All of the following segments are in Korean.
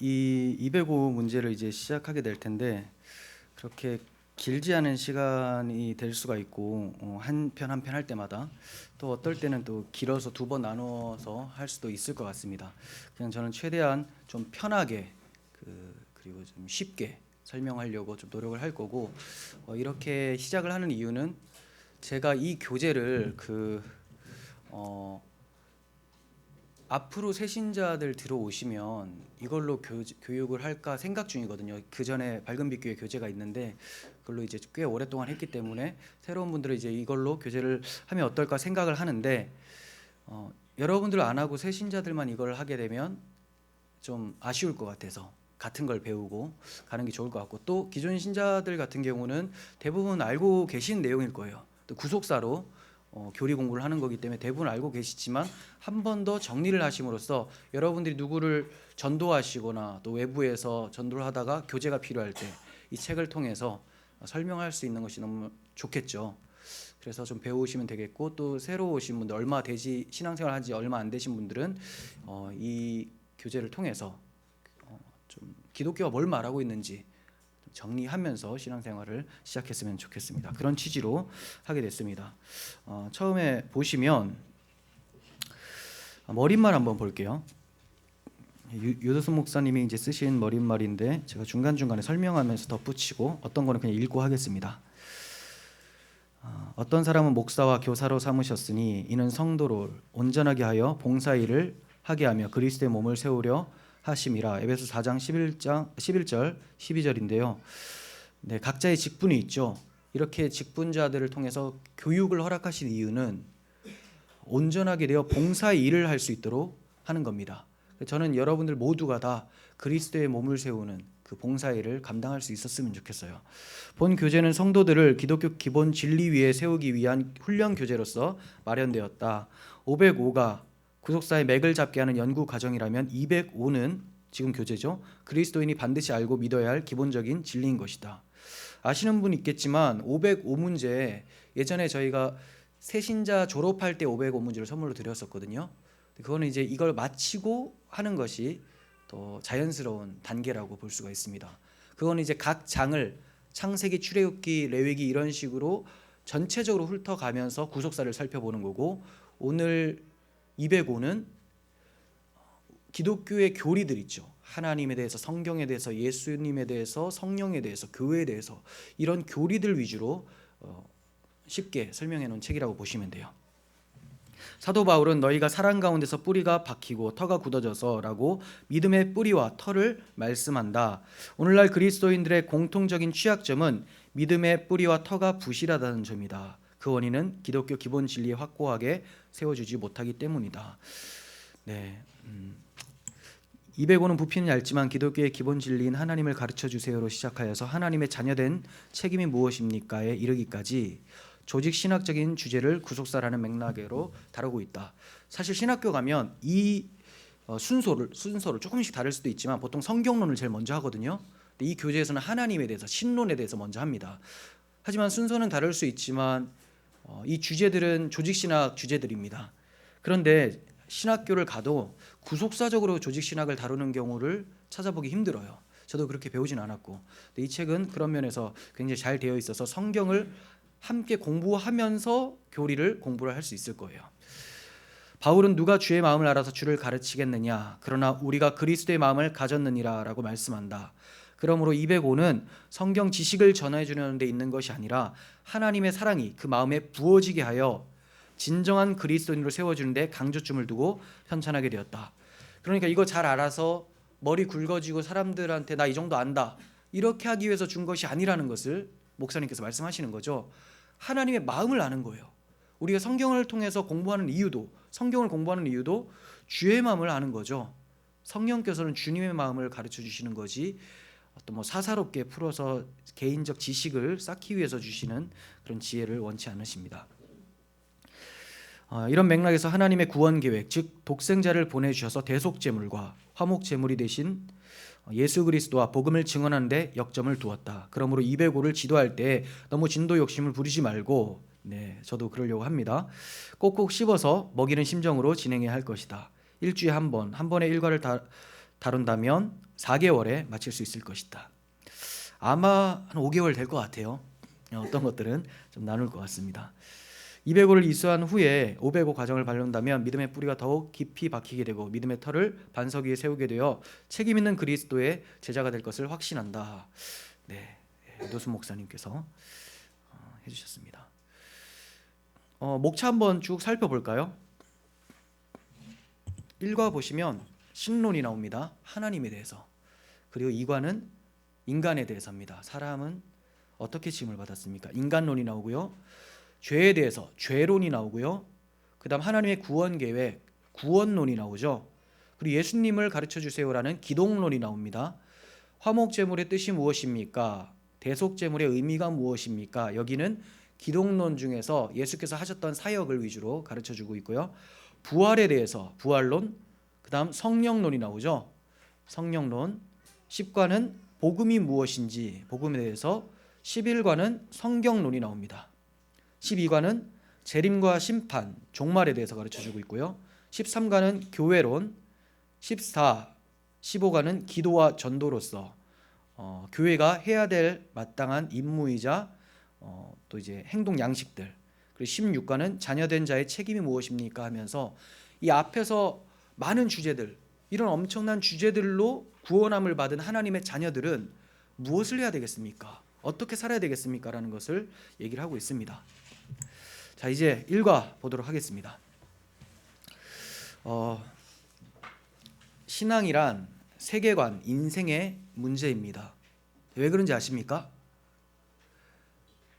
이 205 문제를 이제 시작하게 될 텐데 그렇게 길지 않은 시간이 될 수가 있고 한 편 한 편 할 때마다 또 어떨 때는 또 길어서 두 번 나눠서 할 수도 있을 것 같습니다. 그냥 저는 최대한 좀 편하게 그리고 좀 쉽게 설명하려고 좀 노력을 할 거고 이렇게 시작을 하는 이유는 제가 이 교재를 앞으로 새신자들 들어오시면 이걸로 교육을 할까 생각 중이거든요. 그 전에 밝은빛 교회 교재가 있는데 그걸로 이제 꽤 오랫동안 했기 때문에 새로운 분들은 이제 이걸로 교재를 하면 어떨까 생각을 하는데 여러분들 안 하고 새신자들만 이걸 하게 되면 좀 아쉬울 것 같아서 같은 걸 배우고 가는 게 좋을 것 같고, 또 기존 신자들 같은 경우는 대부분 알고 계신 내용일 거예요. 또 구속사로 교리 공부를 하는 거기 때문에 대부분 알고 계시지만 한 번 더 정리를 하심으로써 여러분들이 누구를 전도하시거나 또 외부에서 전도를 하다가 교재가 필요할 때 이 책을 통해서 설명할 수 있는 것이 너무 좋겠죠. 그래서 좀 배우시면 되겠고, 또 새로 오신 분들, 신앙생활 한지 얼마 안 되신 분들은 이 교재를 통해서 좀 기독교가 뭘 말하고 있는지 정리하면서 신앙생활을 시작했으면 좋겠습니다. 그런 취지로 하게 됐습니다. 처음에 보시면 머릿말 한번 볼게요. 유도순 목사님이 이제 쓰신 머릿말인데 제가 중간중간에 설명하면서 덧붙이고 어떤 거는 그냥 읽고 하겠습니다. 어떤 사람은 목사와 교사로 삼으셨으니 이는 성도를 온전하게 하여 봉사일을 하게 하며 그리스도의 몸을 세우려 하심이라. 에베소 4장 11절 12절인데요. 네, 각자의 직분이 있죠. 이렇게 직분자들을 통해서 교육을 허락하신 이유는 온전하게 되어 봉사의 일을 할 수 있도록 하는 겁니다. 저는 여러분들 모두가 다 그리스도의 몸을 세우는 그 봉사의 일을 감당할 수 있었으면 좋겠어요. 본 교재는 성도들을 기독교 기본 진리 위에 세우기 위한 훈련 교재로서 마련되었다. 505가 구속사의 맥을 잡게 하는 연구 과정이라면 205는 지금 교재죠. 그리스도인이 반드시 알고 믿어야 할 기본적인 진리인 것이다. 아시는 분 있겠지만 505 문제, 예전에 저희가 새신자 졸업할 때 505 문제를 선물로 드렸었거든요. 그거는 이제 이걸 마치고 하는 것이 더 자연스러운 단계라고 볼 수가 있습니다. 그거는 이제 각 장을 창세기, 출애굽기, 레위기 이런 식으로 전체적으로 훑어가면서 구속사를 살펴보는 거고, 오늘 205는 기독교의 교리들 있죠. 하나님에 대해서, 성경에 대해서, 예수님에 대해서, 성령에 대해서, 교회에 대해서 이런 교리들 위주로 쉽게 설명해 놓은 책이라고 보시면 돼요. 사도 바울은 너희가 사랑 가운데서 뿌리가 박히고 터가 굳어져서 라고 믿음의 뿌리와 터를 말씀한다. 오늘날 그리스도인들의 공통적인 취약점은 믿음의 뿌리와 터가 부실하다는 점이다. 그 원인은 기독교 기본 진리에 확고하게 세워주지 못하기 때문이다. 네, 205는 부피는 얇지만 기독교의 기본 진리인 하나님을 가르쳐 주세요로 시작하여서 하나님의 자녀된 책임이 무엇입니까에 이르기까지 조직 신학적인 주제를 구속사라는 맥락으로 다루고 있다. 사실 신학교 가면 이 순서를 조금씩 다를 수도 있지만 보통 성경론을 제일 먼저 하거든요. 근데 이 교재에서는 하나님에 대해서, 신론에 대해서 먼저 합니다. 하지만 순서는 다를 수 있지만 이 주제들은 조직 신학 주제들입니다. 그런데 신학교를 가도 구속사적으로 조직 신학을 다루는 경우를 찾아보기 힘들어요. 저도 그렇게 배우진 않았고, 근데 이 책은 그런 면에서 굉장히 잘 되어 있어서 성경을 함께 공부하면서 교리를 공부를 할 수 있을 거예요. 바울은 누가 주의 마음을 알아서 주를 가르치겠느냐, 그러나 우리가 그리스도의 마음을 가졌느니라 라고 말씀한다. 그러므로 205는 성경 지식을 전해주는 데 있는 것이 아니라 하나님의 사랑이 그 마음에 부어지게 하여 진정한 그리스도인으로 세워주는 데 강조점을 두고 편찬하게 되었다. 그러니까 이거 잘 알아서 머리 굵어지고 사람들한테 나 이 정도 안다 이렇게 하기 위해서 준 것이 아니라는 것을 목사님께서 말씀하시는 거죠. 하나님의 마음을 아는 거예요. 우리가 성경을 통해서 공부하는 이유도, 성경을 공부하는 이유도 주의 마음을 아는 거죠. 성령께서는 주님의 마음을 가르쳐 주시는 거지 어떤 사사롭게 풀어서 개인적 지식을 쌓기 위해서 주시는 그런 지혜를 원치 않으십니다. 이런 맥락에서 하나님의 구원 계획, 즉 독생자를 보내주셔서 대속제물과 화목제물이 되신 예수 그리스도와 복음을 증언하는 데 역점을 두었다. 그러므로 205를 지도할 때 너무 진도 욕심을 부리지 말고, 저도 그러려고 합니다. 꼭꼭 씹어서 먹이는 심정으로 진행해야 할 것이다. 일주일에 한 번의 일과를 다룬다면 4개월에 마칠 수 있을 것이다. 아마 한 5개월 될 것 같아요. 어떤 것들은 좀 나눌 것 같습니다. 200호를 이수한 후에 500호 과정을 밟는다면 믿음의 뿌리가 더욱 깊이 박히게 되고 믿음의 터를 반석 위에 세우게 되어 책임 있는 그리스도의 제자가 될 것을 확신한다. 네, 노순 목사님께서 해주셨습니다. 목차 한번 쭉 살펴볼까요? 1과 보시면 신론이 나옵니다. 하나님에 대해서. 그리고 2과는 인간에 대해서입니다. 사람은 어떻게 지음을 받았습니까? 인간론이 나오고요. 죄에 대해서 죄론이 나오고요. 그 다음 하나님의 구원 계획, 구원론이 나오죠. 그리고 예수님을 가르쳐 주세요라는 기독론이 나옵니다. 화목제물의 뜻이 무엇입니까? 대속제물의 의미가 무엇입니까? 여기는 기독론 중에서 예수께서 하셨던 사역을 위주로 가르쳐 주고 있고요. 부활에 대해서 부활론, 그 다음 성령론이 나오죠. 성령론. 10과는 복음이 무엇인지 복음에 대해서, 11과는 성경론이 나옵니다. 12과는 재림과 심판, 종말에 대해서 가르쳐주고 있고요. 13과는 교회론, 14, 15과는 기도와 전도로서 교회가 해야 될 마땅한 임무이자 또 이제 행동 양식들, 그리고 16과는 자녀된 자의 책임이 무엇입니까 하면서 이 앞에서 많은 주제들, 이런 엄청난 주제들로 구원함을 받은 하나님의 자녀들은 무엇을 해야 되겠습니까? 어떻게 살아야 되겠습니까? 라는 것을 얘기를 하고 있습니다. 자, 이제 1과 보도록 하겠습니다. 신앙이란 세계관, 인생의 문제입니다. 왜 그런지 아십니까?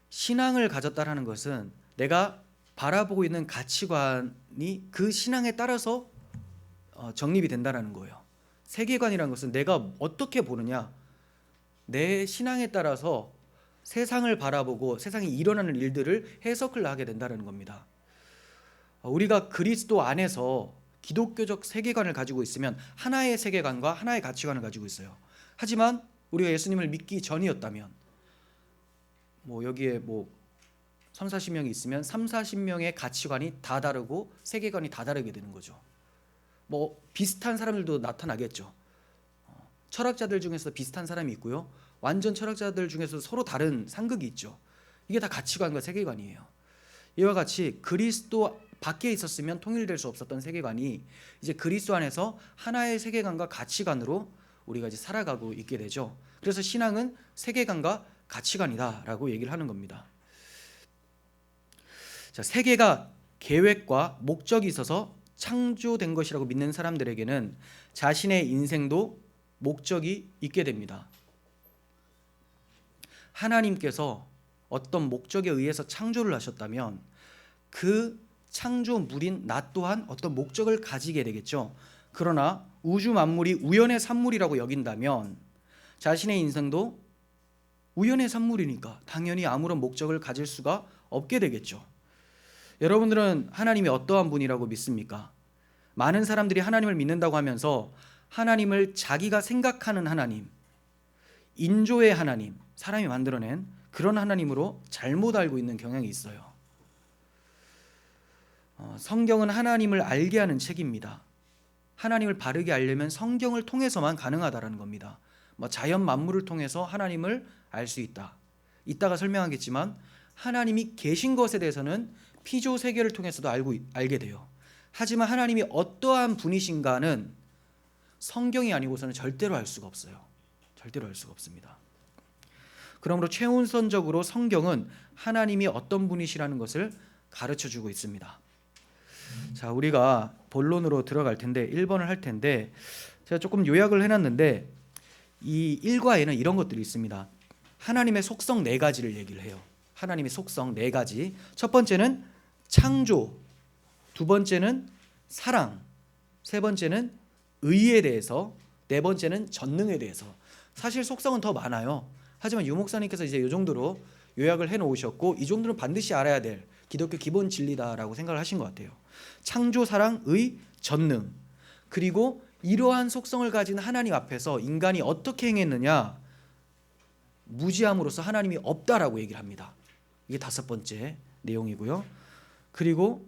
신앙을 가졌다라는 것은 내가 바라보고 있는 가치관이 그 신앙에 따라서 정립이 된다는 거예요. 세계관이라는 것은 내가 어떻게 보느냐, 내 신앙에 따라서 세상을 바라보고 세상에 일어나는 일들을 해석을 하게 된다는 겁니다. 우리가 그리스도 안에서 기독교적 세계관을 가지고 있으면 하나의 세계관과 하나의 가치관을 가지고 있어요. 하지만 우리가 예수님을 믿기 전이었다면 여기에 3, 40명이 있으면 3, 40명의 가치관이 다 다르고 세계관이 다 다르게 되는 거죠. 비슷한 사람들도 나타나겠죠. 철학자들 중에서 비슷한 사람이 있고요. 완전 철학자들 중에서 서로 다른 상극이 있죠. 이게 다 가치관과 세계관이에요. 이와 같이 그리스도 밖에 있었으면 통일될 수 없었던 세계관이 이제 그리스도 안에서 하나의 세계관과 가치관으로 우리가 이제 살아가고 있게 되죠. 그래서 신앙은 세계관과 가치관이다라고 얘기를 하는 겁니다. 자, 세계가 계획과 목적이 있어서 창조된 것이라고 믿는 사람들에게는 자신의 인생도 목적이 있게 됩니다. 하나님께서 어떤 목적에 의해서 창조를 하셨다면 그 창조물인 나 또한 어떤 목적을 가지게 되겠죠. 그러나 우주 만물이 우연의 산물이라고 여긴다면 자신의 인생도 우연의 산물이니까 당연히 아무런 목적을 가질 수가 없게 되겠죠. 여러분들은 하나님이 어떠한 분이라고 믿습니까? 많은 사람들이 하나님을 믿는다고 하면서 하나님을 자기가 생각하는 하나님, 인조의 하나님, 사람이 만들어낸 그런 하나님으로 잘못 알고 있는 경향이 있어요. 성경은 하나님을 알게 하는 책입니다. 하나님을 바르게 알려면 성경을 통해서만 가능하다라는 겁니다. 자연 만물을 통해서 하나님을 알 수 있다. 이따가 설명하겠지만 하나님이 계신 것에 대해서는 피조 세계를 통해서도 알게 돼요. 하지만 하나님이 어떠한 분이신가는 성경이 아니고서는 절대로 알 수가 없어요. 절대로 알 수가 없습니다. 그러므로 최우선적으로 성경은 하나님이 어떤 분이시라는 것을 가르쳐주고 있습니다. 자, 우리가 본론으로 들어갈 텐데 1번을 할 텐데 제가 조금 요약을 해놨는데 이 1과에는 이런 것들이 있습니다. 하나님의 속성 4가지를 얘기를 해요. 하나님의 속성 4가지. 첫 번째는 창조, 두 번째는 사랑, 세 번째는 의에 대해서, 네 번째는 전능에 대해서. 사실 속성은 더 많아요. 하지만 유 목사님께서 이제 이 정도로 요약을 해놓으셨고 이 정도는 반드시 알아야 될 기독교 기본 진리다라고 생각을 하신 것 같아요. 창조, 사랑, 의, 전능. 그리고 이러한 속성을 가진 하나님 앞에서 인간이 어떻게 행했느냐, 무지함으로써 하나님이 없다라고 얘기를 합니다. 이게 5번째 내용이고요. 그리고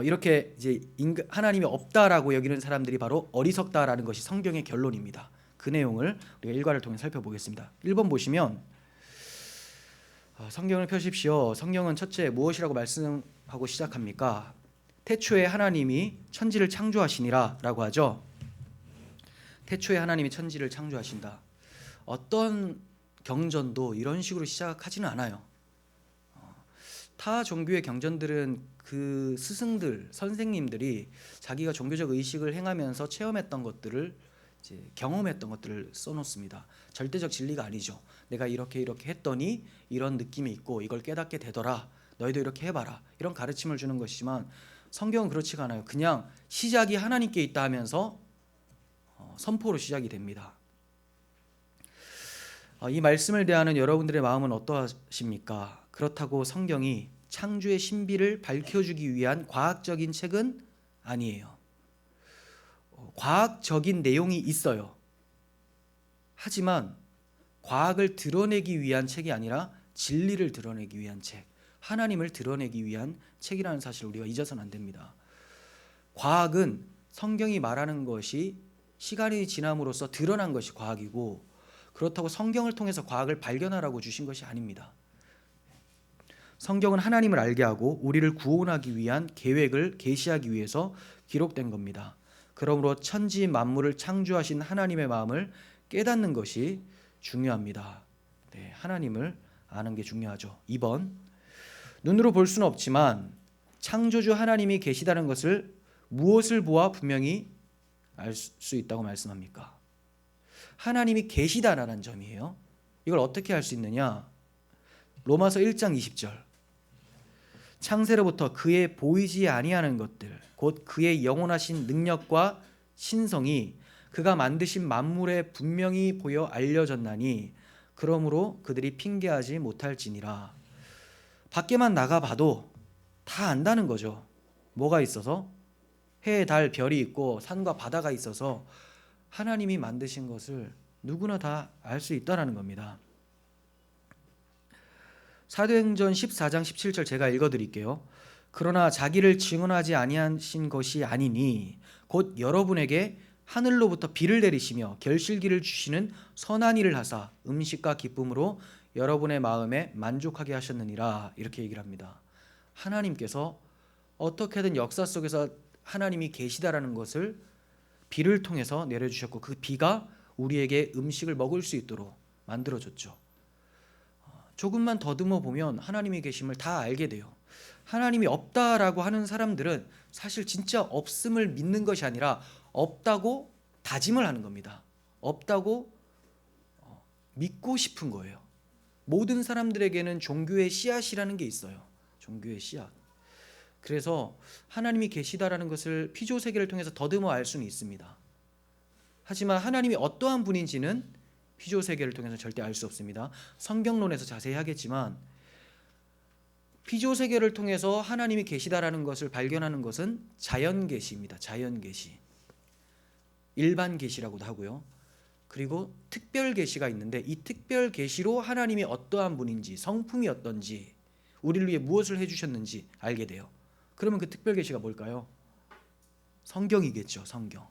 이렇게 이제 하나님이 없다라고 여기는 사람들이 바로 어리석다라는 것이 성경의 결론입니다. 그 내용을 우리가 일과를 통해 살펴보겠습니다. 1번 보시면 성경을 펴십시오. 성경은 첫째 무엇이라고 말씀하고 시작합니까? 태초에 하나님이 천지를 창조하시니라 라고 하죠. 태초에 하나님이 천지를 창조하신다. 어떤 경전도 이런 식으로 시작하지는 않아요. 타 종교의 경전들은 그 스승들, 선생님들이 자기가 종교적 의식을 행하면서 체험했던 것들을 이제 경험했던 것들을 써놓습니다. 절대적 진리가 아니죠. 내가 이렇게 했더니 이런 느낌이 있고 이걸 깨닫게 되더라. 너희도 이렇게 해봐라. 이런 가르침을 주는 것이지만 성경은 그렇지가 않아요. 그냥 시작이 하나님께 있다 하면서 선포로 시작이 됩니다. 이 말씀을 대하는 여러분들의 마음은 어떠하십니까? 그렇다고 성경이 창조의 신비를 밝혀주기 위한 과학적인 책은 아니에요. 과학적인 내용이 있어요. 하지만 과학을 드러내기 위한 책이 아니라 진리를 드러내기 위한 책, 하나님을 드러내기 위한 책이라는 사실을 우리가 잊어서는 안 됩니다. 과학은 성경이 말하는 것이 시간이 지남으로써 드러난 것이 과학이고, 그렇다고 성경을 통해서 과학을 발견하라고 주신 것이 아닙니다. 성경은 하나님을 알게 하고 우리를 구원하기 위한 계획을 계시하기 위해서 기록된 겁니다. 그러므로 천지 만물을 창조하신 하나님의 마음을 깨닫는 것이 중요합니다. 하나님을 아는 게 중요하죠. 2번, 눈으로 볼 수는 없지만 창조주 하나님이 계시다는 것을 무엇을 보아 분명히 알 수 있다고 말씀합니까? 하나님이 계시다라는 점이에요. 이걸 어떻게 알 수 있느냐? 로마서 1장 20절. 창세로부터 그의 보이지 아니하는 것들, 곧 그의 영원하신 능력과 신성이 그가 만드신 만물에 분명히 보여 알려졌나니 그러므로 그들이 핑계하지 못할지니라. 밖에만 나가봐도 다 안다는 거죠. 뭐가 있어서? 해, 달, 별이 있고 산과 바다가 있어서 하나님이 만드신 것을 누구나 다 알 수 있다는 겁니다. 사도행전 14장 17절 제가 읽어드릴게요. 그러나 자기를 증언하지 아니하신 것이 아니니 곧 여러분에게 하늘로부터 비를 내리시며 결실기를 주시는 선한 일을 하사 음식과 기쁨으로 여러분의 마음에 만족하게 하셨느니라. 이렇게 얘기를 합니다. 하나님께서 어떻게든 역사 속에서 하나님이 계시다라는 것을 비를 통해서 내려주셨고, 그 비가 우리에게 음식을 먹을 수 있도록 만들어줬죠. 조금만 더듬어 보면 하나님의 계심을 다 알게 돼요. 하나님이 없다라고 하는 사람들은 사실 진짜 없음을 믿는 것이 아니라 없다고 다짐을 하는 겁니다. 없다고 믿고 싶은 거예요. 모든 사람들에게는 종교의 씨앗이라는 게 있어요. 종교의 씨앗. 그래서 하나님이 계시다라는 것을 피조 세계를 통해서 더듬어 알 수는 있습니다. 하지만 하나님이 어떠한 분인지는 피조 세계를 통해서 절대 알 수 없습니다. 성경론에서 자세히 하겠지만 피조 세계를 통해서 하나님이 계시다라는 것을 발견하는 것은 자연 계시입니다. 자연 계시. 일반 계시라고도 하고요. 그리고 특별 계시가 있는데 이 특별 계시로 하나님이 어떠한 분인지, 성품이 어떤지, 우리를 위해 무엇을 해주셨는지 알게 돼요. 그러면 그 특별 계시가 뭘까요? 성경이겠죠. 성경.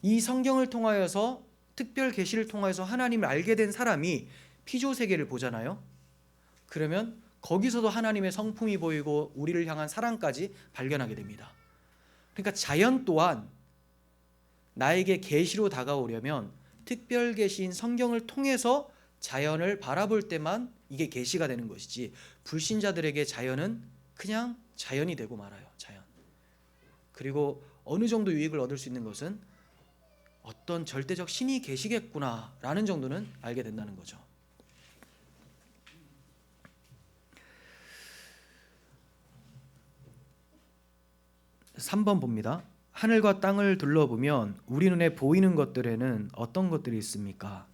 이 성경을 통하여서, 특별 계시를 통하여서 하나님을 알게 된 사람이 피조 세계를 보잖아요. 그러면 거기서도 하나님의 성품이 보이고 우리를 향한 사랑까지 발견하게 됩니다. 그러니까 자연 또한 나에게 계시로 다가오려면 특별 계시인 성경을 통해서 자연을 바라볼 때만 이게 계시가 되는 것이지, 불신자들에게 자연은 그냥 자연이 되고 말아요. 자연. 그리고 어느 정도 유익을 얻을 수 있는 것은 어떤 절대적 신이 계시겠구나라는 정도는 알게 된다는 거죠. (3번) 봅니다. 하늘과 땅을 둘러보면 우리 눈에 보이는 것들에는 어떤 것들이 있습니까?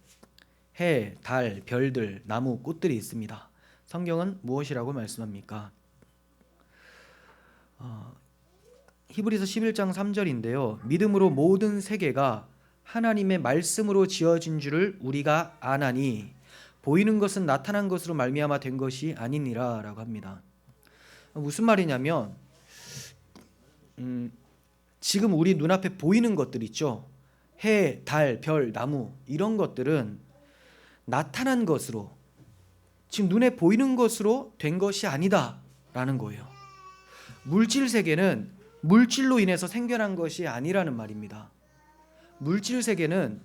해, 달, 별들, 나무, 꽃들이 있습니다. 성경은 무엇이라고 말씀합니까? 히브리서 11장 3절인데요. 믿음으로 모든 세계가 하나님의 말씀으로 지어진 줄을 우리가 아나니 보이는 것은 나타난 것으로 말미암아 된 것이 아니니라 라고 합니다. 무슨 말이냐면 지금 우리 눈앞에 보이는 것들 있죠. 해, 달, 별, 나무 이런 것들은 나타난 것으로 지금 눈에 보이는 것으로 된 것이 아니다라는 거예요. 물질 세계는 물질로 인해서 생겨난 것이 아니라는 말입니다. 물질 세계는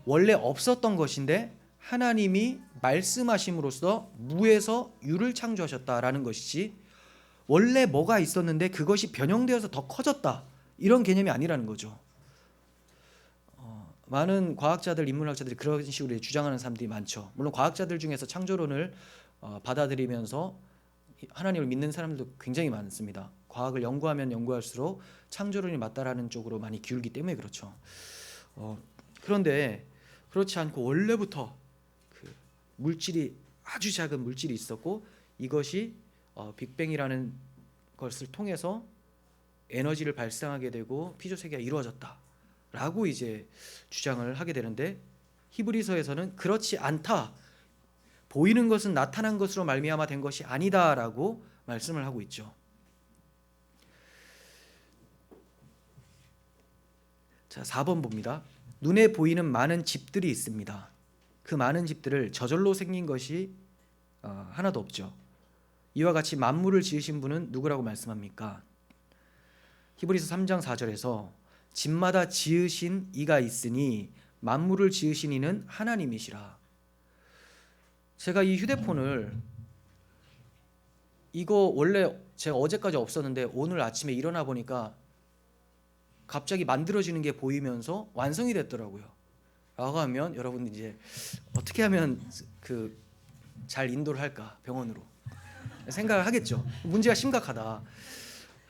원래 없었던 것인데 하나님이 말씀하심으로써 무에서 유를 창조하셨다라는 것이지 원래 뭐가 있었는데 그것이 변형되어서 더 커졌다 이런 개념이 아니라는 거죠. 많은 과학자들, 인문학자들이 그런 식으로 주장하는 사람들이 많죠. 물론 과학자들 중에서 창조론을 받아들이면서 하나님을 믿는 사람들도 굉장히 많습니다. 과학을 연구하면 연구할수록 창조론이 맞다라는 쪽으로 많이 기울기 때문에 그렇죠. 그런데 그렇지 않고 원래부터 그 물질이 아주 작은 물질이 있었고 이것이 빅뱅이라는 것을 통해서 에너지를 발생하게 되고 피조 세계가 이루어졌다라고 이제 주장을 하게 되는데 히브리서에서는 그렇지 않다. 보이는 것은 나타난 것으로 말미암아 된 것이 아니다라고 말씀을 하고 있죠. 자, 4번 봅니다. 눈에 보이는 많은 집들이 있습니다. 그 많은 집들을 저절로 생긴 것이 하나도 없죠. 이와 같이 만물을 지으신 분은 누구라고 말씀합니까? 히브리서 3장 4절에서 집마다 지으신 이가 있으니 만물을 지으신 이는 하나님이시라. 제가 이 휴대폰을 이거 원래 제가 어제까지 없었는데 오늘 아침에 일어나 보니까 갑자기 만들어지는 게 보이면서 완성이 됐더라고요. 라고 하면 여러분 이제 어떻게 하면 그 잘 인도를 할까 병원으로 생각을 하겠죠. 문제가 심각하다.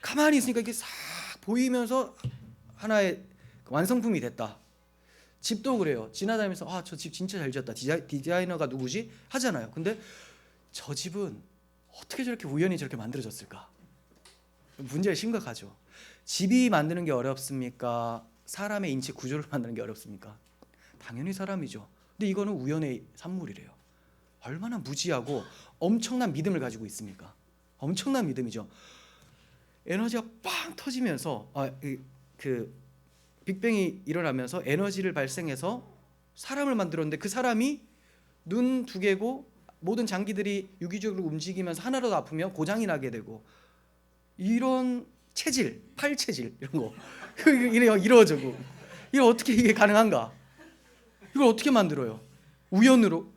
가만히 있으니까 이게 싹 보이면서 하나의 완성품이 됐다. 집도 그래요. 지나다니면서 저 집 진짜 잘 지었다. 디자이너가 누구지? 하잖아요. 근데 저 집은 어떻게 저렇게 우연히 저렇게 만들어졌을까? 문제가 심각하죠. 집이 만드는 게 어렵습니까? 사람의 인체 구조를 만드는 게 어렵습니까? 당연히 사람이죠. 근데 이거는 우연의 산물이래요. 얼마나 무지하고 엄청난 믿음을 가지고 있습니까? 엄청난 믿음이죠. 에너지가 빵 터지면서 그 빅뱅이 일어나면서 에너지를 발생해서 사람을 만들었는데 그 사람이 눈 두 개고 모든 장기들이 유기적으로 움직이면서 하나라도 아프면 고장이 나게 되고 이런 체질, 팔 체질 이런 거 이루어지고 이거 어떻게 이게 가능한가? 이걸 어떻게 만들어요? 우연으로?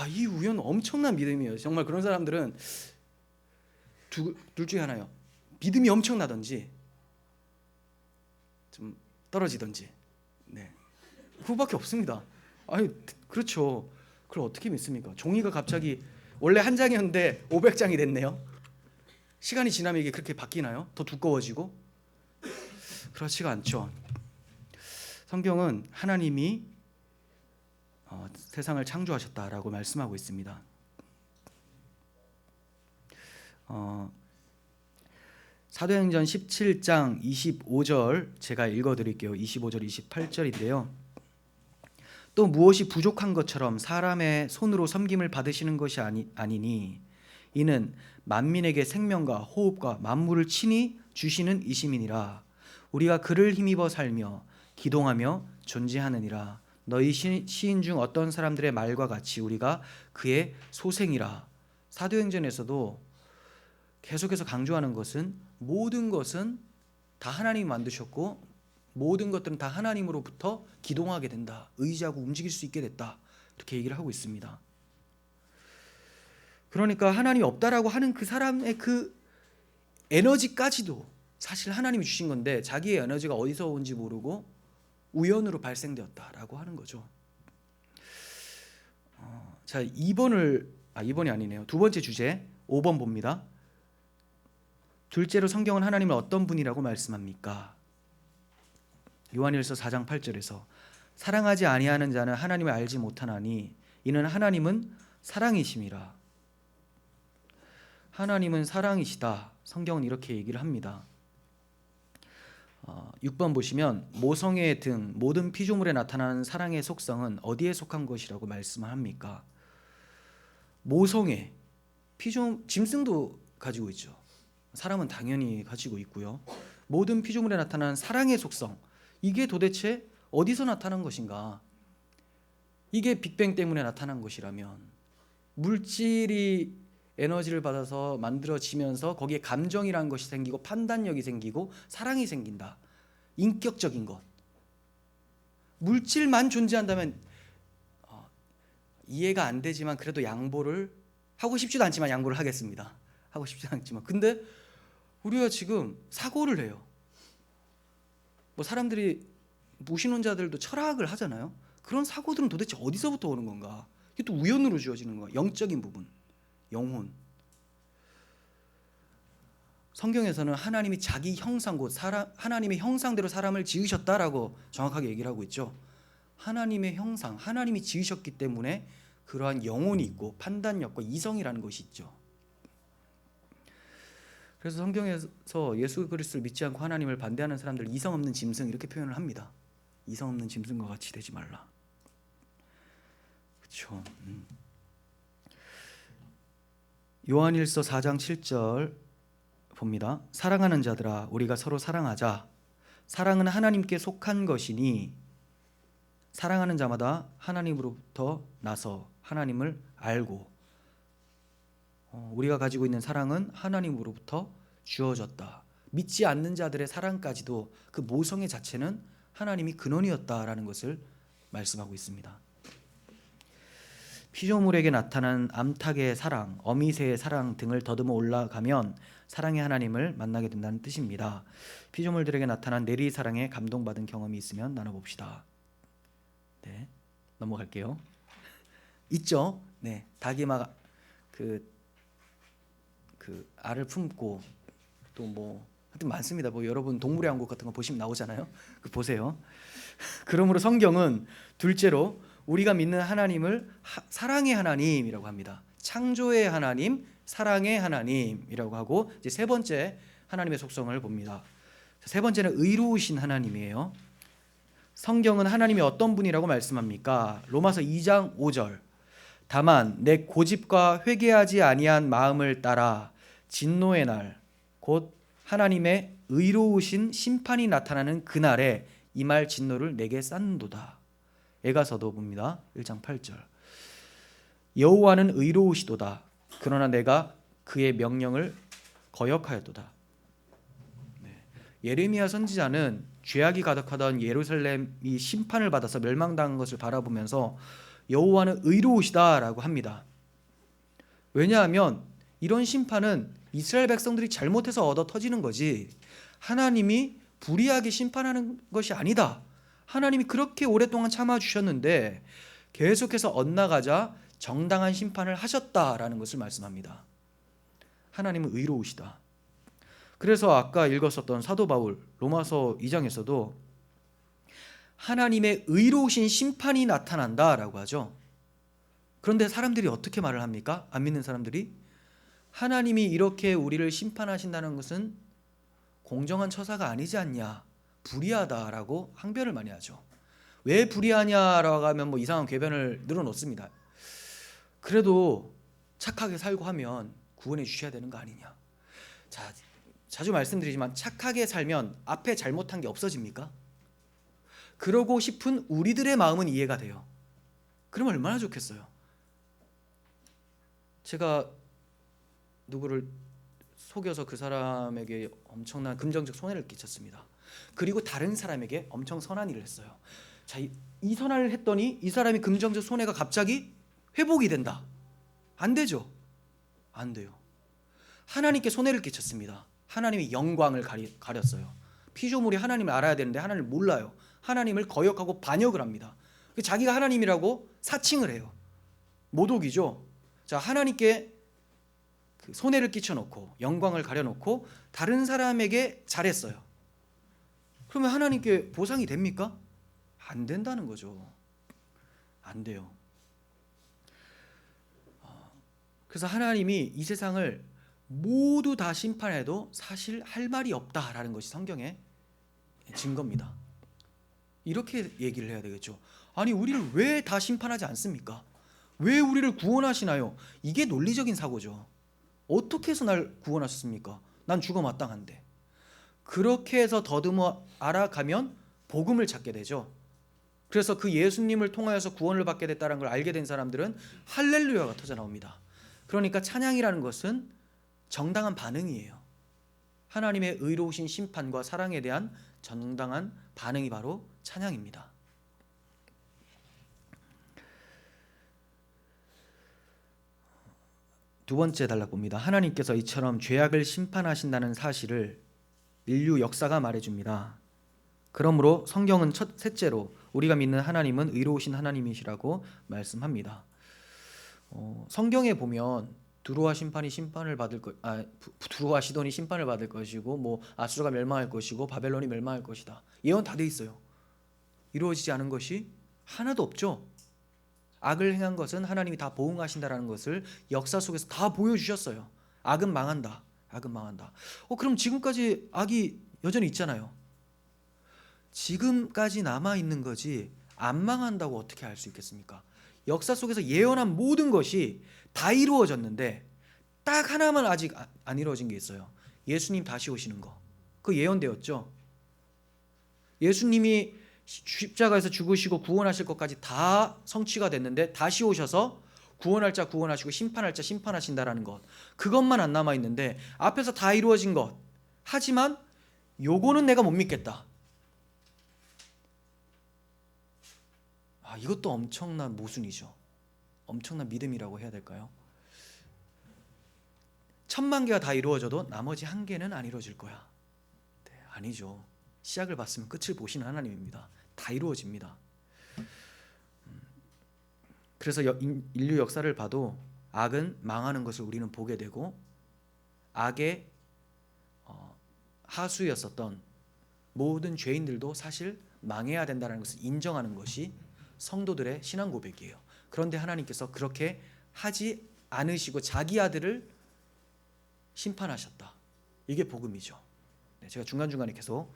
이 우연 엄청난 믿음이에요. 정말 그런 사람들은 둘 중에 하나요. 믿음이 엄청나든지 좀 떨어지든지. 네, 그거밖에 없습니다. 그렇죠. 그걸 어떻게 믿습니까? 종이가 갑자기 원래 한 장이었는데 500장이 됐네요. 시간이 지나면 이게 그렇게 바뀌나요? 더 두꺼워지고? 그렇지가 않죠. 성경은 하나님이 세상을 창조하셨다라고 말씀하고 있습니다. 사도행전 17장 25절 제가 읽어드릴게요. 25절 28절인데요. 또 무엇이 부족한 것처럼 사람의 손으로 섬김을 받으시는 것이 아니니 이는 만민에게 생명과 호흡과 만물을 친히 주시는 이심이니라. 우리가 그를 힘입어 살며 기동하며 존재하느니라. 너희 시인 중 어떤 사람들의 말과 같이 우리가 그의 소생이라. 사도행전에서도 계속해서 강조하는 것은 모든 것은 다 하나님이 만드셨고 모든 것들은 다 하나님으로부터 기동하게 된다. 의지하고 움직일 수 있게 됐다. 이렇게 얘기를 하고 있습니다. 그러니까 하나님이 없다라고 하는 그 사람의 그 에너지까지도 사실 하나님이 주신 건데 자기의 에너지가 어디서 온지 모르고 우연으로 발생되었다라고 하는 거죠. 자, 2번이 아니네요. 두 번째 주제 5번 봅니다. 둘째로 성경은 하나님을 어떤 분이라고 말씀합니까? 요한일서 4장 8절에서 사랑하지 아니하는 자는 하나님을 알지 못하나니 이는 하나님은 사랑이심이라. 하나님은 사랑이시다. 성경은 이렇게 얘기를 합니다. 6번 보시면 모성애의 등 모든 피조물에 나타나는 사랑의 속성은 어디에 속한 것이라고 말씀을 합니까? 모성애, 짐승도 가지고 있죠. 사람은 당연히 가지고 있고요. 모든 피조물에 나타나는 사랑의 속성, 이게 도대체 어디서 나타난 것인가? 이게 빅뱅 때문에 나타난 것이라면, 물질이 에너지를 받아서 만들어지면서 거기에 감정이라는 것이 생기고 판단력이 생기고 사랑이 생긴다. 인격적인 것. 물질만 존재한다면 이해가 안 되지만 그래도 양보를 하고 싶지도 않지만 양보를 하겠습니다. 하고 싶지 않지만. 근데 우리가 지금 사고를 해요. 뭐 사람들이 무신론자들도 철학을 하잖아요. 그런 사고들은 도대체 어디서부터 오는 건가? 이게 또 우연으로 주어지는 거야. 영적인 부분, 영혼. 성경에서는 하나님이 자기 형상, 곧 하나님의 형상대로 사람을 지으셨다라고 정확하게 얘기를 하고 있죠. 하나님의 형상, 하나님이 지으셨기 때문에 그러한 영혼이 있고 판단력과 이성이라는 것이 있죠. 그래서 성경에서 예수 그리스도를 믿지 않고 하나님을 반대하는 사람들 이성 없는 짐승 이렇게 표현을 합니다. 이성 없는 짐승과 같이 되지 말라. 그렇죠. 요한일서 4장 7절 봅니다. 사랑하는 자들아 우리가 서로 사랑하자. 사랑은 하나님께 속한 것이니 사랑하는 자마다 하나님으로부터 나서 하나님을 알고, 우리가 가지고 있는 사랑은 하나님으로부터 주어졌다. 믿지 않는 자들의 사랑까지도 그 모성의 자체는 하나님이 근원이었다라는 것을 말씀하고 있습니다. 피조물에게 나타난 암탉의 사랑, 어미새의 사랑 등을 더듬어 올라가면 사랑의 하나님을 만나게 된다는 뜻입니다. 피조물들에게 나타난 내리 사랑에 감동받은 경험이 있으면 나눠봅시다. 네, 넘어갈게요. 있죠. 네, 닭이 막 그 알을 품고 또 뭐 하여튼 많습니다. 뭐 여러분 동물의 왕국 같은 거 보시면 나오잖아요. 그 보세요. 그러므로 성경은 둘째로 우리가 믿는 하나님을 사랑의 하나님이라고 합니다. 창조의 하나님, 사랑의 하나님이라고 하고, 이제 세 번째 하나님의 속성을 봅니다. 세 번째는 의로우신 하나님이에요. 성경은 하나님이 어떤 분이라고 말씀합니까? 로마서 2장 5절. 다만 내 고집과 회개하지 아니한 마음을 따라 진노의 날, 곧 하나님의 의로우신 심판이 나타나는 그날에 이 말 진노를 내게 쌓는도다. 에가서도 봅니다. 1장 8절. 여호와는 의로우시도다. 그러나 내가 그의 명령을 거역하였도다. 네. 예레미야 선지자는 죄악이 가득하던 예루살렘이 심판을 받아서 멸망당한 것을 바라보면서 여호와는 의로우시다라고 합니다. 왜냐하면 이런 심판은 이스라엘 백성들이 잘못해서 얻어 터지는 거지 하나님이 불의하게 심판하는 것이 아니다. 하나님이 그렇게 오랫동안 참아주셨는데 계속해서 엇나가자 정당한 심판을 하셨다라는 것을 말씀합니다. 하나님은 의로우시다. 그래서 아까 읽었었던 사도 바울 로마서 2장에서도 하나님의 의로우신 심판이 나타난다라고 하죠. 그런데 사람들이 어떻게 말을 합니까? 안 믿는 사람들이 하나님이 이렇게 우리를 심판하신다는 것은 공정한 처사가 아니지 않냐, 불의하다라고 항변을 많이 하죠. 왜 불의하냐라고 하면 뭐 이상한 궤변을 늘어놓습니다. 그래도 착하게 살고 하면 구원해 주셔야 되는 거 아니냐. 자, 자주 말씀드리지만 착하게 살면 앞에 잘못한 게 없어집니까? 그러고 싶은 우리들의 마음은 이해가 돼요. 그러면 얼마나 좋겠어요. 제가 누구를 속여서 그 사람에게 엄청난 금전적 손해를 끼쳤습니다. 그리고 다른 사람에게 엄청 선한 일을 했어요. 자, 이 선한을 했더니 이 사람이 금전적 손해가 갑자기 회복이 된다. 안 되죠. 안 돼요. 하나님께 손해를 끼쳤습니다. 하나님의 영광을 가렸어요. 피조물이 하나님을 알아야 되는데 하나님을 몰라요. 하나님을 거역하고 반역을 합니다. 자기가 하나님이라고 사칭을 해요. 모독이죠. 자, 하나님께 그 손해를 끼쳐놓고 영광을 가려놓고 다른 사람에게 잘했어요. 그러면 하나님께 보상이 됩니까? 안 된다는 거죠. 안 돼요. 그래서 하나님이 이 세상을 모두 다 심판해도 사실 할 말이 없다라는 것이 성경의 증거입니다. 이렇게 얘기를 해야 되겠죠. 아니 우리를 왜 다 심판하지 않습니까? 왜 우리를 구원하시나요? 이게 논리적인 사고죠. 어떻게 해서 날 구원하셨습니까? 난 죽어 마땅한데. 그렇게 해서 더듬어 알아가면 복음을 찾게 되죠. 그래서 그 예수님을 통하여서 구원을 받게 됐다는 걸 알게 된 사람들은 할렐루야가 터져 나옵니다. 그러니까 찬양이라는 것은 정당한 반응이에요. 하나님의 의로우신 심판과 사랑에 대한 정당한 반응이 바로 찬양입니다. 두 번째 단락봅니다. 하나님께서 이처럼 죄악을 심판하신다는 사실을 인류 역사가 말해줍니다. 그러므로 성경은 셋째로 우리가 믿는 하나님은 의로우신 하나님이시라고 말씀합니다. 성경에 보면 두로와 시돈이 심판을 받을 것이고 뭐 아수르가 멸망할 것이고 바벨론이 멸망할 것이다. 예언 다 돼 있어요. 이루어지지 않은 것이 하나도 없죠. 악을 행한 것은 하나님이 다 보응하신다라는 것을 역사 속에서 다 보여주셨어요. 악은 망한다. 악은 망한다. 그럼 지금까지 악이 여전히 있잖아요. 지금까지 남아있는 거지 안 망한다고 어떻게 알 수 있겠습니까? 역사 속에서 예언한 모든 것이 다 이루어졌는데 딱 하나만 아직 안 이루어진 게 있어요. 예수님 다시 오시는 거. 그 예언되었죠. 예수님이 십자가에서 죽으시고 구원하실 것까지 다 성취가 됐는데 다시 오셔서 구원할 자 구원하시고 심판할 자 심판하신다라는 것, 그것만 안 남아있는데 앞에서 다 이루어진 것, 하지만 요거는 내가 못 믿겠다. 이것도 엄청난 모순이죠. 엄청난 믿음이라고 해야 될까요? 10,000,000개가 다 이루어져도 나머지 1개는 안 이루어질 거야. 네, 아니죠. 시작을 봤으면 끝을 보시는 하나님입니다. 다 이루어집니다. 그래서 인류 역사를 봐도 악은 망하는 것을 우리는 보게 되고, 악의 하수였었던 모든 죄인들도 사실 망해야 된다는 것을 인정하는 것이 성도들의 신앙 고백이에요. 그런데 하나님께서 그렇게 하지 않으시고 자기 아들을 심판하셨다. 이게 복음이죠. 네, 제가 중간중간에 계속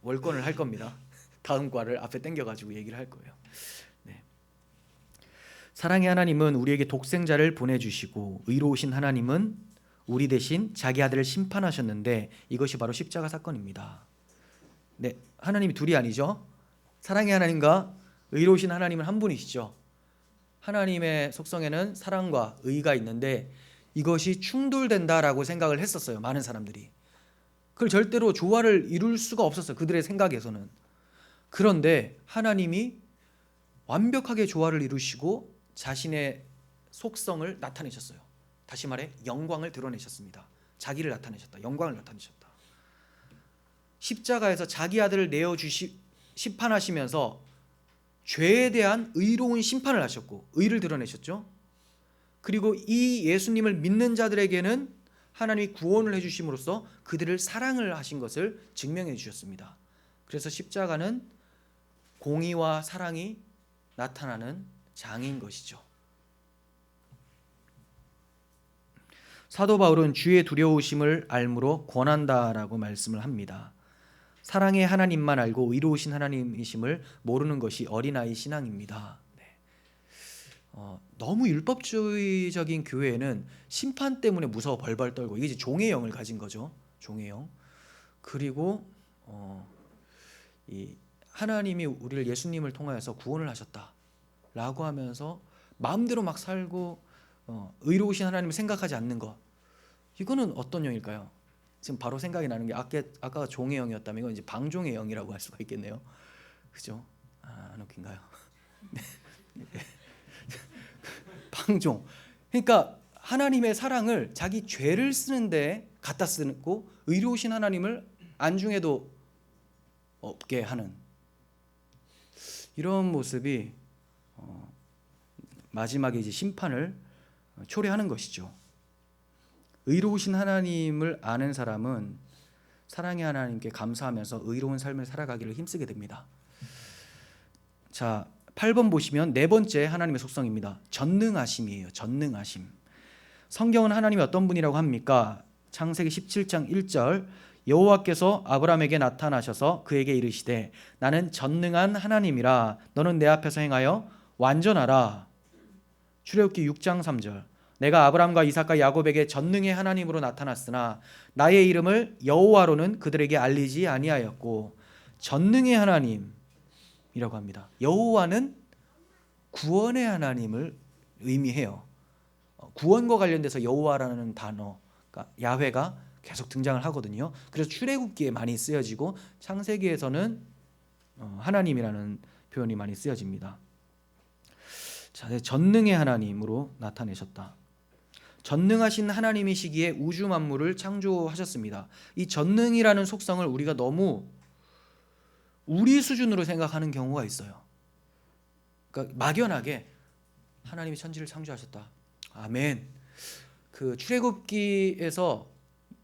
월권을 할 겁니다. 다음 과를 앞에 당겨가지고 얘기를 할 거예요. 네. 사랑의 하나님은 우리에게 독생자를 보내주시고 의로우신 하나님은 우리 대신 자기 아들을 심판하셨는데 이것이 바로 십자가 사건입니다. 네, 하나님이 둘이 아니죠. 사랑의 하나님과 의로우신 하나님은 한 분이시죠. 하나님의 속성에는 사랑과 의가 있는데 이것이 충돌된다라고 생각을 했었어요. 많은 사람들이. 그걸 절대로 조화를 이룰 수가 없었어요. 그들의 생각에서는. 그런데 하나님이 완벽하게 조화를 이루시고 자신의 속성을 나타내셨어요. 다시 말해 영광을 드러내셨습니다. 자기를 나타내셨다. 영광을 나타내셨다. 십자가에서 자기 아들을 심판하시면서 죄에 대한 의로운 심판을 하셨고 의를 드러내셨죠. 그리고 이 예수님을 믿는 자들에게는 하나님이 구원을 해주심으로써 그들을 사랑을 하신 것을 증명해 주셨습니다. 그래서 십자가는 공의와 사랑이 나타나는 장인 것이죠. 사도 바울은 주의 두려우심을 알므로 권한다라고 말씀을 합니다. 사랑의 하나님만 알고 의로우신 하나님이심을 모르는 것이 어린아이 신앙입니다. 너무 율법주의적인 교회에는 심판 때문에 무서워 벌벌 떨고 이게 이제 종의 영을 가진 거죠. 종의 영. 그리고 이 하나님이 우리를 예수님을 통하여서 구원을 하셨다라고 하면서 마음대로 막 살고 의로우신 하나님을 생각하지 않는 것, 이거는 어떤 영일까요? 지금 바로 생각이 나는 게 아까 종의 영이었다면 이건 이제 방종의 영이라고 할 수가 있겠네요. 그죠? 안 웃긴가요? 방종. 그러니까 하나님의 사랑을 자기 죄를 쓰는데 갖다 쓰고 의로우신 하나님을 안중에도 없게 하는 이런 모습이 마지막에 이제 심판을 초래하는 것이죠. 의로우신 하나님을 아는 사람은 사랑의 하나님께 감사하면서 의로운 삶을 살아가기를 힘쓰게 됩니다. 자, 8번 보시면 네 번째 하나님의 속성입니다. 전능하심이에요. 전능하심. 성경은 하나님이 어떤 분이라고 합니까? 창세기 17장 1절 여호와께서 아브라함에게 나타나셔서 그에게 이르시되 나는 전능한 하나님이라 너는 내 앞에서 행하여 완전하라. 출애굽기 6장 3절 내가 아브라함과 이삭과 야곱에게 전능의 하나님으로 나타났으나 나의 이름을 여호와로는 그들에게 알리지 아니하였고. 전능의 하나님이라고 합니다. 여호와는 구원의 하나님을 의미해요. 구원과 관련돼서 여호와라는 단어, 그러니까 야훼가 계속 등장을 하거든요. 그래서 출애굽기에 많이 쓰여지고 창세기에서는 하나님이라는 표현이 많이 쓰여집니다. 자, 전능의 하나님으로 나타내셨다. 전능하신 하나님이시기에 우주 만물을 창조하셨습니다. 이 전능이라는 속성을 우리가 너무 우리 수준으로 생각하는 경우가 있어요. 그러니까 막연하게 하나님이 천지를 창조하셨다. 아멘. 그 출애굽기에서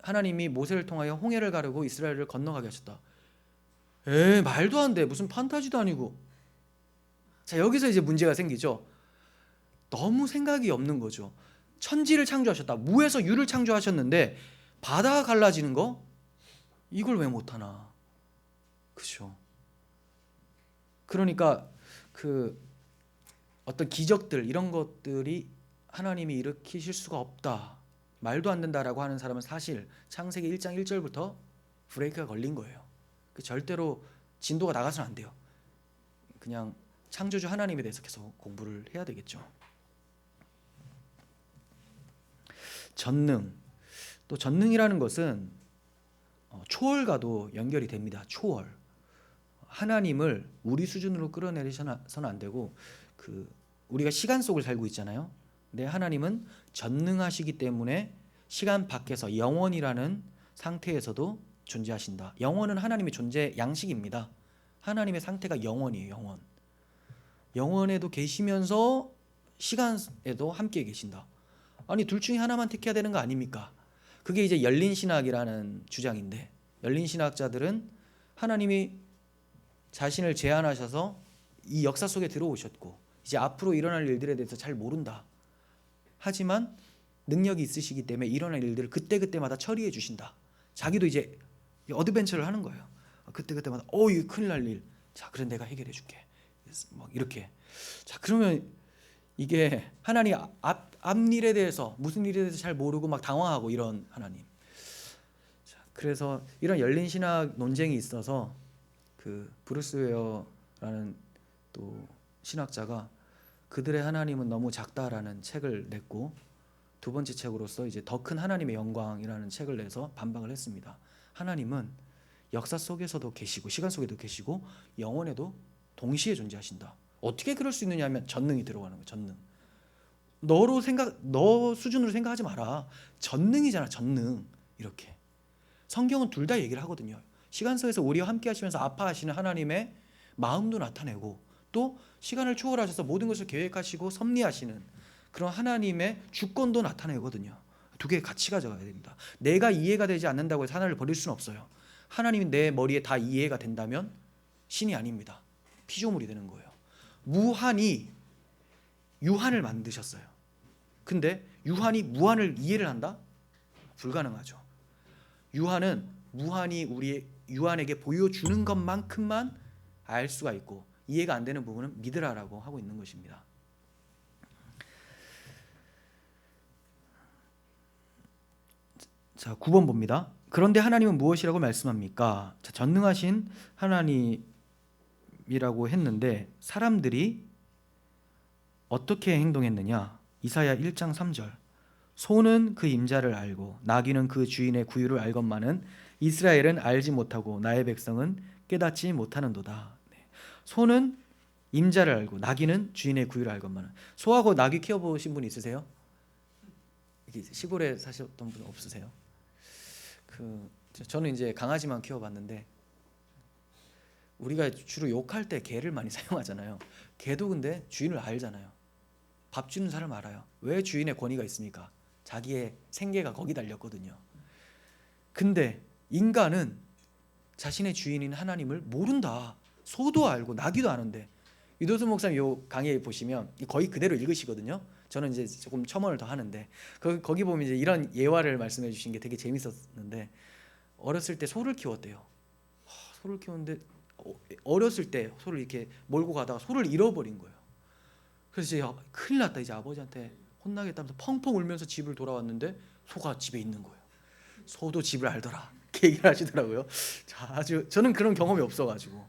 하나님이 모세를 통하여 홍해를 가르고 이스라엘을 건너가게 하셨다. 말도 안 돼. 무슨 판타지도 아니고. 자, 여기서 이제 문제가 생기죠. 너무 생각이 없는 거죠. 천지를 창조하셨다. 무에서 유를 창조하셨는데 바다가 갈라지는 거? 이걸 왜 못하나? 그렇죠. 그러니까 그 어떤 기적들 이런 것들이 하나님이 일으키실 수가 없다, 말도 안 된다라고 하는 사람은 사실 창세기 1장 1절부터 브레이크가 걸린 거예요. 절대로 진도가 나가서는 안 돼요. 그냥 창조주 하나님에 대해서 계속 공부를 해야 되겠죠. 전능, 또 전능이라는 것은 초월과도 연결이 됩니다. 초월. 하나님을 우리 수준으로 끌어내리서는 안 되고, 우리가 시간 속을 살고 있잖아요. 근데 하나님은 전능하시기 때문에 시간 밖에서 영원이라는 상태에서도 존재하신다. 영원은 하나님의 존재 양식입니다. 하나님의 상태가 영원이에요. 영원. 영원에도 계시면서 시간에도 함께 계신다. 아니, 둘 중에 하나만 택해야 되는 거 아닙니까? 그게 이제 열린 신학이라는 주장인데, 열린 신학자들은 하나님이 자신을 제한하셔서 이 역사 속에 들어오셨고 이제 앞으로 일어날 일들에 대해서 잘 모른다. 하지만 능력이 있으시기 때문에 일어날 일들을 그때그때마다 처리해 주신다. 자기도 이제 어드벤처를 하는 거예요. 그때그때마다 이거 큰일 날 일. 자, 그래 내가 해결해 줄게. 막 이렇게. 자, 그러면 이게 하나님 앞일에 대해서 무슨 일에 대해서 잘 모르고 막 당황하고 이런 하나님. 자, 그래서 이런 열린 신학 논쟁이 있어서 브루스 웨어라는 또 신학자가 그들의 하나님은 너무 작다라는 책을 냈고, 두 번째 책으로서 이제 더 큰 하나님의 영광이라는 책을 내서 반박을 했습니다. 하나님은 역사 속에서도 계시고 시간 속에도 계시고 영원에도 동시에 존재하신다. 어떻게 그럴 수 있느냐 하면 전능이 들어가는 거예요. 전능. 너 수준으로 생각하지 마라. 전능이잖아. 전능. 이렇게. 성경은 둘 다 얘기를 하거든요. 시간 속에서 우리와 함께 하시면서 아파하시는 하나님의 마음도 나타내고, 또 시간을 초월하셔서 모든 것을 계획하시고 섭리하시는 그런 하나님의 주권도 나타내거든요. 두 개 같이 가져가야 됩니다. 내가 이해가 되지 않는다고 해서 하나를 버릴 수는 없어요. 하나님이 내 머리에 다 이해가 된다면 신이 아닙니다. 피조물이 되는 거예요. 무한이 유한을 만드셨어요. 근데 유한이 무한을 이해를 한다? 불가능하죠. 유한은 무한이 우리 유한에게 보여주는 것만큼만 알 수가 있고, 이해가 안 되는 부분은 믿으라라고 하고 있는 것입니다. 자, 9번 봅니다. 그런데 하나님은 무엇이라고 말씀합니까? 자, 전능하신 하나님이라고 했는데 사람들이 어떻게 행동했느냐? 이사야 1장 3절. 소는 그 임자를 알고 나귀는 그 주인의 구유를 알건만은 이스라엘은 알지 못하고 나의 백성은 깨닫지 못하는도다. 소는 임자를 알고 나귀는 주인의 구유를 알건만은. 소하고 나귀 키워보신 분 있으세요? 시골에 사셨던 분 없으세요? 저는 이제 강아지만 키워봤는데, 우리가 주로 욕할 때 개를 많이 사용하잖아요. 개도 근데 주인을 알잖아요. 밥 주는 사람 알아요. 왜 주인의 권위가 있습니까? 자기의 생계가 거기 달렸거든요. 근데 인간은 자신의 주인인 하나님을 모른다. 소도 알고 나귀도 아는데, 유도수 목사님 요 강의 보시면 거의 그대로 읽으시거든요. 저는 이제 조금 첨언을 더 하는데, 거기 보면 이제 이런 예화를 말씀해 주신 게 되게 재밌었는데, 어렸을 때 소를 키웠대요. 소를 키웠는데 어렸을 때 소를 이렇게 몰고 가다가 소를 잃어버린 거예요. 그래서 이제 큰일 났다. 이제 아버지한테 혼나겠다면서 펑펑 울면서 집을 돌아왔는데 소가 집에 있는 거예요. 소도 집을 알더라. 이렇게 얘기를 하시더라고요. 자, 아주 저는 그런 경험이 없어가지고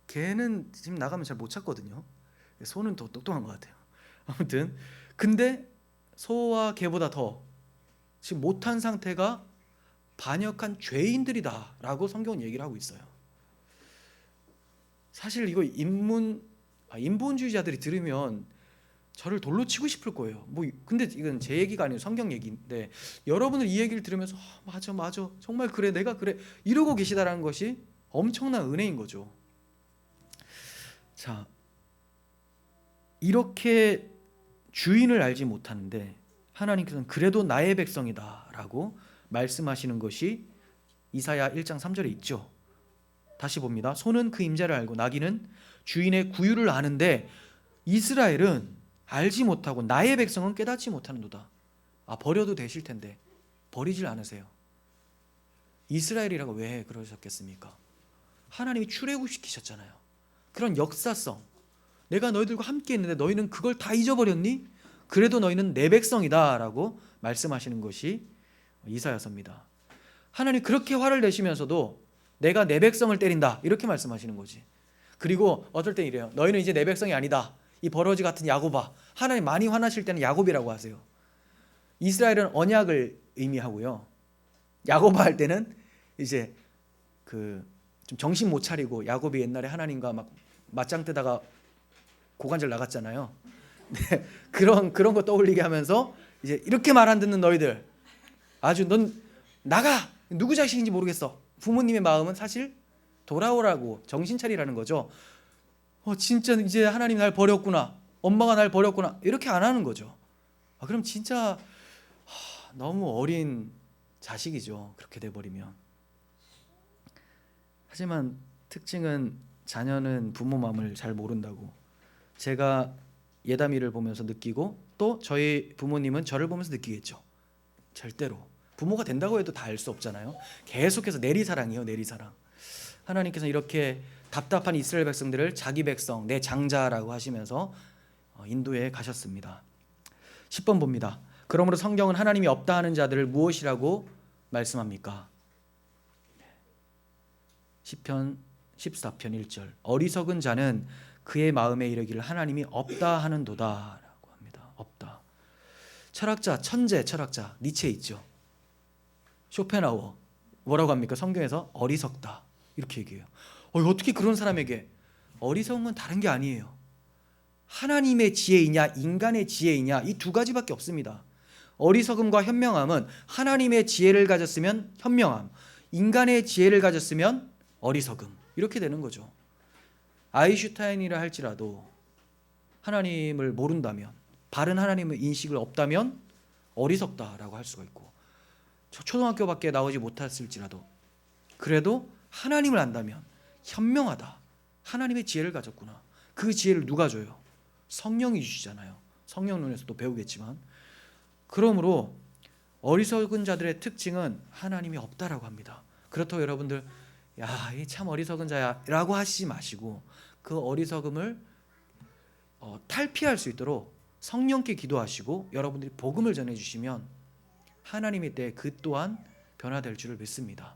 개는 지금 나가면 잘 못 찾거든요. 소는 더 똑똑한 것 같아요. 아무튼 근데 소와 개보다 더 지금 못한 상태가 반역한 죄인들이다라고 성경은 얘기를 하고 있어요. 사실 이거 인본주의자들이 들으면 저를 돌로 치고 싶을 거예요. 근데 이건 제 얘기가 아니고 성경 얘기인데 여러분들 이 얘기를 들으면서 맞아 정말 그래 내가 그래 이러고 계시다라는 것이 엄청난 은혜인 거죠. 자, 이렇게 주인을 알지 못하는데 하나님께서는 그래도 나의 백성이다라고 말씀하시는 것이 이사야 1장 3절에 있죠. 다시 봅니다. 소는 그 임자를 알고 나귀는 주인의 구유를 아는데 이스라엘은 알지 못하고 나의 백성은 깨닫지 못하는도다. 버려도 되실 텐데 버리질 않으세요. 이스라엘이라고 왜 그러셨겠습니까? 하나님이 출애굽시키셨잖아요. 그런 역사성, 내가 너희들과 함께 했는데 너희는 그걸 다 잊어버렸니? 그래도 너희는 내 백성이다 라고 말씀하시는 것이 이사야서입니다. 하나님 그렇게 화를 내시면서도 내가 내 백성을 때린다 이렇게 말씀하시는 거지. 그리고 어떨 땐 이래요. 너희는 이제 내 백성이 아니다. 이 버러지 같은 야곱아. 하나님 많이 화나실 때는 야곱이라고 하세요. 이스라엘은 언약을 의미하고요. 야곱아 할 때는 이제 좀 정신 못 차리고 야곱이 옛날에 하나님과 막 맞짱 뜨다가 고관절 나갔잖아요. 네, 그런 거 떠올리게 하면서 이제 이렇게 말 안 듣는 너희들 아주 넌 나가 누구 자식인지 모르겠어. 부모님의 마음은 사실 돌아오라고 정신 차리라는 거죠. 진짜 이제 하나님 날 버렸구나. 엄마가 날 버렸구나. 이렇게 안 하는 거죠. 그럼 진짜 너무 어린 자식이죠. 그렇게 돼버리면. 하지만 특징은 자녀는 부모 마음을 잘 모른다고 제가 예담이를 보면서 느끼고 또 저희 부모님은 저를 보면서 느끼겠죠. 절대로 부모가 된다고 해도 다 알 수 없잖아요. 계속해서 내리사랑이에요. 내리사랑. 하나님께서 이렇게 답답한 이스라엘 백성들을 자기 백성 내 장자라고 하시면서 인도에 가셨습니다. 10번 봅니다. 그러므로 성경은 하나님이 없다 하는 자들을 무엇이라고 말씀합니까? 시편 14편 1절 어리석은 자는 그의 마음에 이르기를 하나님이 없다 하는도다 라고 합니다. 없다. 철학자 천재 철학자 니체 있죠. 쇼펜하우어 뭐라고 합니까? 성경에서 어리석다 이렇게 얘기해요. 어떻게 그런 사람에게 어리석은 건 다른 게 아니에요. 하나님의 지혜이냐 인간의 지혜이냐 이 두 가지밖에 없습니다. 어리석음과 현명함은 하나님의 지혜를 가졌으면 현명함, 인간의 지혜를 가졌으면 어리석음 이렇게 되는 거죠. 아인슈타인이라 할지라도 하나님을 모른다면 바른 하나님의 인식을 없다면 어리석다라고 할 수가 있고 초등학교밖에 나오지 못했을지라도 그래도 하나님을 안다면 현명하다. 하나님의 지혜를 가졌구나. 그 지혜를 누가 줘요? 성령이 주시잖아요. 성령론에서도 배우겠지만 그러므로 어리석은 자들의 특징은 하나님이 없다라고 합니다. 그렇다고 여러분들 이 참 어리석은 자야 라고 하시지 마시고 그 어리석음을 탈피할 수 있도록 성령께 기도하시고 여러분들이 복음을 전해주시면 하나님의 때 그 또한 변화될 줄을 믿습니다.